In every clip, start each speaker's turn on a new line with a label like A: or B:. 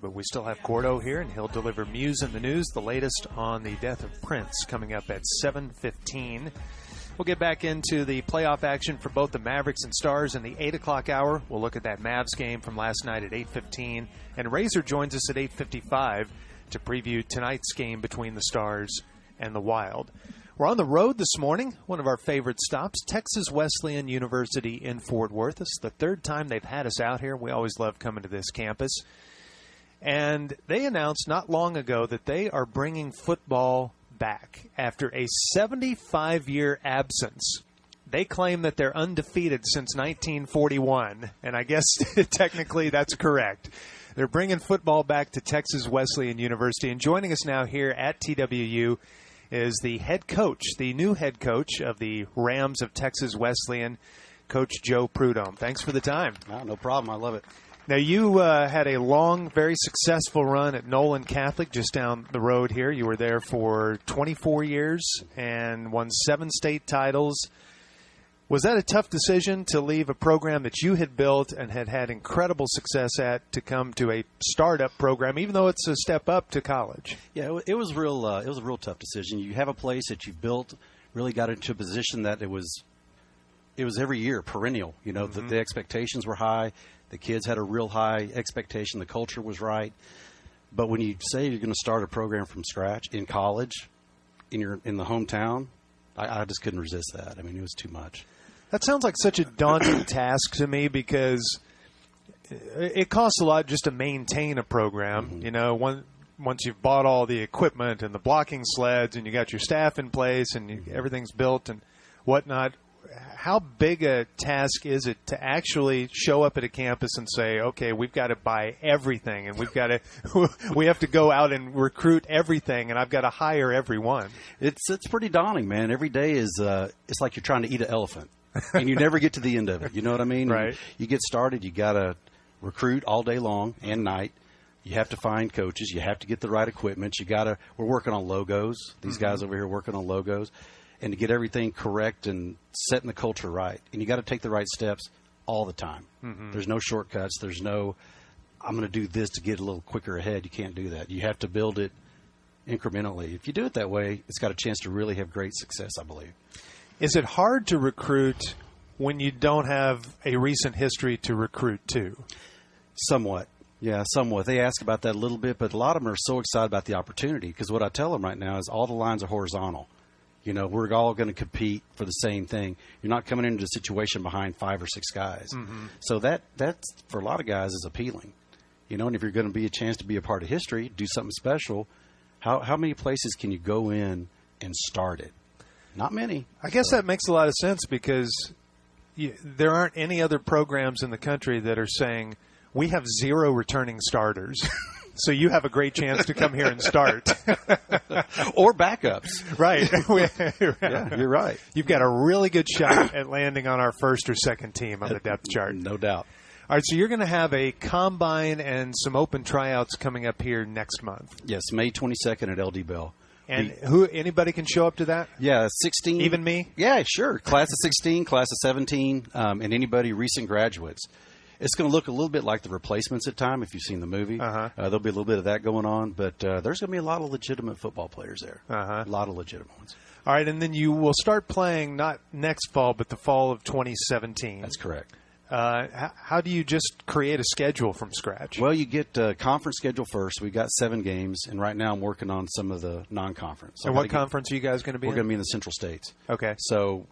A: But we still have Gordo here, and he'll deliver Muse in the News, the latest on the death of Prince, coming up at 7:15. We'll get back into the playoff action for both the Mavericks and Stars in the 8 o'clock hour. We'll look at that Mavs game from last night at 8:15. And Razor joins us at 8:55 to preview tonight's game between the Stars and the Wild. We're on the road this morning, one of our favorite stops, Texas Wesleyan University in Fort Worth. It's the third time they've had us out here. We always love coming to this campus. And they announced not long ago that they are bringing football back after a 75-year absence. They claim that they're undefeated since 1941, and I guess technically that's correct. They're bringing football back to Texas Wesleyan University, and joining us now here at TWU is the head coach, the new head coach of the Rams of Texas Wesleyan, Coach Joe Prud'homme. Thanks for the time.
B: No problem. I love it.
A: Now, you had a long, very successful run at Nolan Catholic just down the road here. You were there for 24 years and won 7 state titles. Was that a tough decision to leave a program that you had built and had had incredible success at to come to a startup program, even though it's a step up to college?
B: Yeah, it was real. It was a real tough decision. You have a place that you've built, really got into a position that it was every year perennial. You know, the expectations were high. The kids had a real high expectation. The culture was right. But when you say you're going to start a program from scratch in college, in the hometown, I just couldn't resist that. I mean, it was too much.
A: That sounds like such a daunting task to me because it costs a lot just to maintain a program. Mm-hmm. You know, once you've bought all the equipment and the blocking sleds and you got your staff in place and everything's built and whatnot. How big a task is it to actually show up at a campus and say, okay, we've got to buy everything and we have to go out and recruit everything and I've got to hire everyone?
B: It's pretty daunting, man. Every day is it's like you're trying to eat an elephant and you never get to the end of it. You know what I mean?
A: Right.
B: You get started, you got to recruit all day long and night. You have to find coaches. You have to get the right equipment. We're working on logos. These guys over here working on logos. And to get everything correct and setting the culture right. And you got to take the right steps all the time. Mm-hmm. There's no shortcuts. There's no, I'm going to do this to get a little quicker ahead. You can't do that. You have to build it incrementally. If you do it that way, it's got a chance to really have great success, I believe.
A: Is it hard to recruit when you don't have a recent history to recruit to?
B: Somewhat. Yeah, somewhat. They ask about that a little bit, but a lot of them are so excited about the opportunity because what I tell them right now is all the lines are horizontal. You know, we're all going to compete for the same thing. You're not coming into a situation behind 5 or 6 guys. Mm-hmm. So that's for a lot of guys is appealing. You know, and if you're going to be a chance to be a part of history, do something special, how many places can you go in and start it? Not many.
A: I guess that makes a lot of sense because there aren't any other programs in the country that are saying, we have 0 returning starters. So you have a great chance to come here and start.
B: Or backups.
A: Right.
B: Yeah, you're right.
A: You've got a really good shot at landing on our first or second team on the depth chart.
B: No doubt.
A: All right, so you're going to have a combine and some open tryouts coming up here next month.
B: Yes, May 22nd at LD Bell.
A: And anybody can show up to that?
B: Yeah, 16.
A: Even me?
B: Yeah, sure. Class of 16, class of 17, and anybody recent graduates. It's going to look a little bit like The Replacements at time, if you've seen the movie.
A: Uh-huh.
B: There'll be a little bit of that going on, but there's going to be a lot of legitimate football players there.
A: Uh-huh.
B: A lot of legitimate ones.
A: All right, and then you will start playing not next fall, but the fall of 2017.
B: That's correct.
A: How do you just create a schedule from scratch?
B: Well, you get a conference schedule first. We've got 7 games, and right now I'm working on some of the non-conference.
A: And what conference are you guys going to be in?
B: We're going to be in the Central States.
A: Okay.
B: So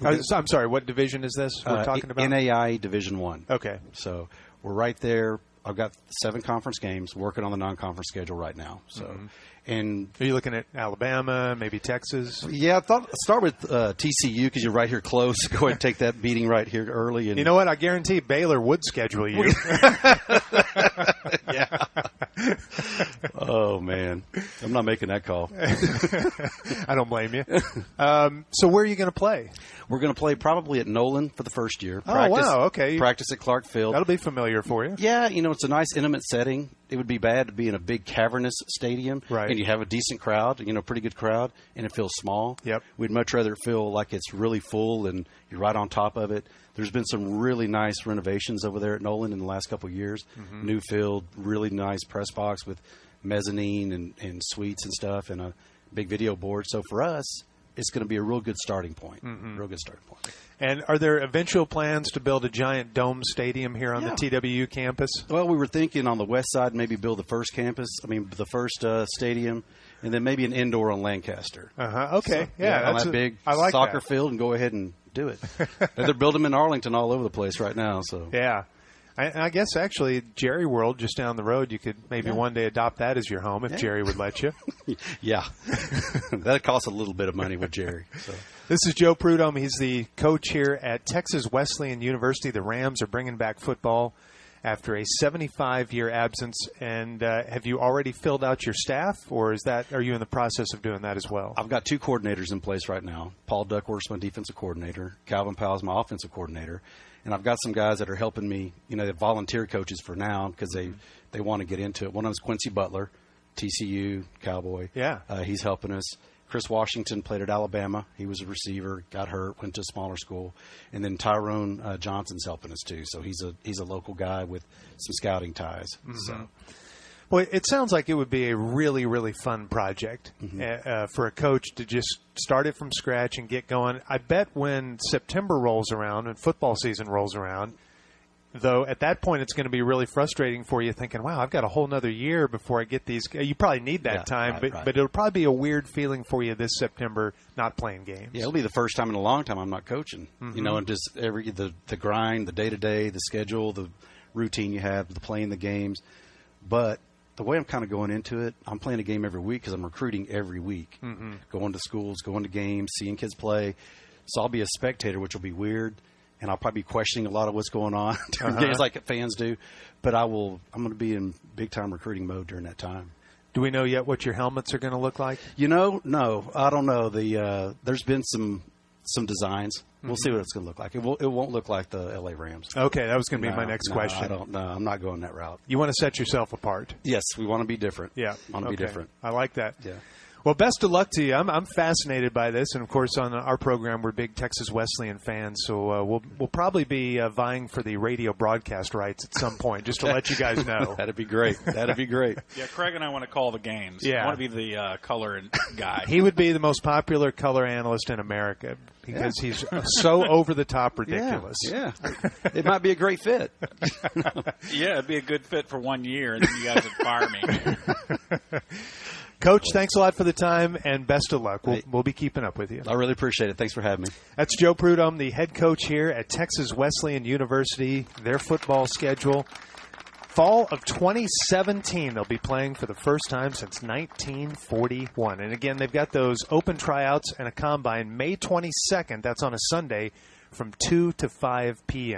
A: I'm sorry, what division is this we're talking about?
B: NAI Division I.
A: Okay.
B: So we're right there. I've got 7 conference games, working on the non-conference schedule right now. So, and
A: are you looking at Alabama, maybe Texas?
B: Yeah, I thought start with TCU because you're right here close. Go ahead and take that beating right here early. And
A: you know what? I guarantee Baylor would schedule you.
B: Yeah. Oh man, I'm not making that call.
A: I don't blame you. So where are you going to play?
B: We're going to play probably at Nolan for the first year.
A: Oh, wow. Okay.
B: Practice at Clark Field.
A: That'll be familiar for you.
B: Yeah, you know, it's a nice intimate setting. it would be bad to be in a big cavernous stadium
A: Right.
B: and you have a decent crowd, pretty good crowd, and it feels small.
A: Yep.
B: We'd much rather it feel like it's really full and you're right on top of it. There's been some really nice renovations over there at Nolan in the last couple of years.
A: Mm-hmm.
B: New field, really nice press box with mezzanine and suites and stuff, and a big video board. So for us, it's going to be a real good starting point.
A: Mm-hmm.
B: Real good starting point.
A: And are there eventual plans to build a giant dome stadium here on the TWU campus?
B: Well, we were thinking on the west side maybe build the first the first stadium, and then maybe an indoor on Lancaster.
A: Okay.
B: So, on that big soccer field, and go ahead and do it. They're building them in Arlington all over the place right now. So
A: yeah. I guess actually Jerry World just down the road, you could maybe one day adopt that as your home if Jerry would let you.
B: Yeah. That costs a little bit of money with Jerry. So.
A: This is Joe Prud'homme. He's the coach here at Texas Wesleyan University. The Rams are bringing back football after a 75-year absence. And have you already filled out your staff, or are you in the process of doing that as well?
B: I've got two coordinators in place right now. Paul Duckworth's my defensive coordinator. Calvin Powell's my offensive coordinator. And I've got some guys that are helping me, they're volunteer coaches for now because they want to get into it. One of them's Quincy Butler, TCU, Cowboy.
A: Yeah.
B: He's helping us. Chris Washington played at Alabama. He was a receiver, got hurt, went to a smaller school. And then Tyrone Johnson's helping us too. So he's a local guy with some scouting ties. Mm-hmm. So.
A: Well, it sounds like it would be a really, really fun project for a coach to just start it from scratch and get going. I bet when September rolls around and football season rolls around, though, at that point it's going to be really frustrating for you thinking, wow, I've got a whole nother year before I get these. You probably need that time, but it'll probably be a weird feeling for you this September not playing games.
B: Yeah, it'll be the first time in a long time I'm not coaching. And just the grind, the day-to-day, the schedule, the routine you have, the playing the games. But the way I'm kind of going into it, I'm playing a game every week because I'm recruiting every week, going to schools, going to games, seeing kids play. So I'll be a spectator, which will be weird, and I'll probably be questioning a lot of what's going on during games like fans do. But I'm going to be in big-time recruiting mode during that time.
A: Do we know yet what your helmets are going to look like?
B: No, I don't know. There's been some designs. We'll see what it's going to look like. It won't look like the LA Rams.
A: Okay, that was going to be my next question.
B: I'm not going that route.
A: You want to set yourself apart.
B: Yes, we want to be different.
A: Yeah.
B: Want to be different.
A: I like that.
B: Yeah.
A: Well, best of luck to you. I'm fascinated by this, and of course, on our program, we're big Texas Wesleyan fans, so we'll probably be vying for the radio broadcast rights at some point, just to let you guys know.
B: That'd be great.
C: Yeah, Craig and I want to call the games.
A: Yeah.
C: I want to be the color guy.
A: He would be the most popular color analyst in America because he's so over the top ridiculous.
B: Yeah. It might be a great fit.
C: Yeah, it'd be a good fit for 1 year, and then you guys would fire me.
A: Coach, thanks a lot for the time, and best of luck. We'll be keeping up with you.
B: I really appreciate it. Thanks for having me.
A: That's Joe Prud'homme, the head coach here at Texas Wesleyan University. Their football schedule, fall of 2017, they'll be playing for the first time since 1941. And again, they've got those open tryouts and a combine May 22nd. That's on a Sunday from 2 to 5 p.m.